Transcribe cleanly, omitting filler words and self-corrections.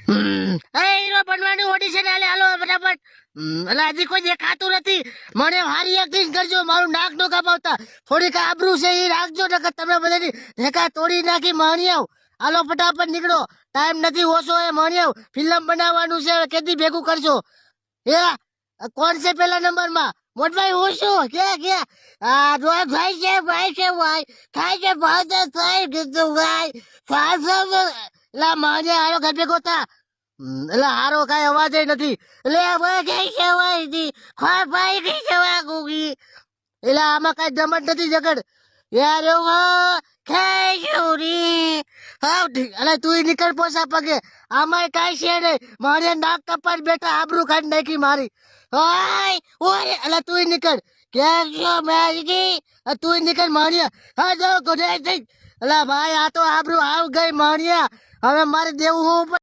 Hero બનવાનું audition આલે હાલો ફટાફટ. એટલે હજી કોઈ દેખાતું નથી. મને હારી એક્ટિંગ કરજો, મારું નાક નો કાપાવતા. થોડીક આબરૂ છે એ રાખજો, નકર તમે બધાની ઢેકા તોડી નાખી માણિયાવ. હાલો ફટાફટ નીકળો, ટાઈમ નથી ઓછો એ માણિયાવ. ફિલ્મ બનાવવાનું છે, કેદી ભેગું કરજો. એ કોણ છે પેલા નંબરમાં? મોટભાઈ હું છું. કે આ રોજ ભાઈ છે ભાઈ ખાય છે ભાઈ સાહેબ કીધું ભાઈ ફાસમ. લા માને આયો ઘર ભેગો થા. એટલે હારો કઈ અવાજ નથી. એટલે ભાઈ કઈ છે ભાઈ ખોય ભાઈ કઈ છે ગુગી. એટલે આમાં કઈ જમત નથી જગડ યાર. ખાય છોરી હા. એટલે તું નીકળ પોસા પગે. આમાં કઈ છે નહીં. મારે નાક કપાટ બેઠા આબરૂ કાઢી નાખી મારી. ઓય ઓય એટલે તું નીકળ. કેમ છો મેજી? તું નીકળ માણિયા. હા જો ગોઠાઈ થઈ. એટલે ભાઈ આ તો આબરૂ આવ ગઈ માણિયા. હવે મારે દેવું હું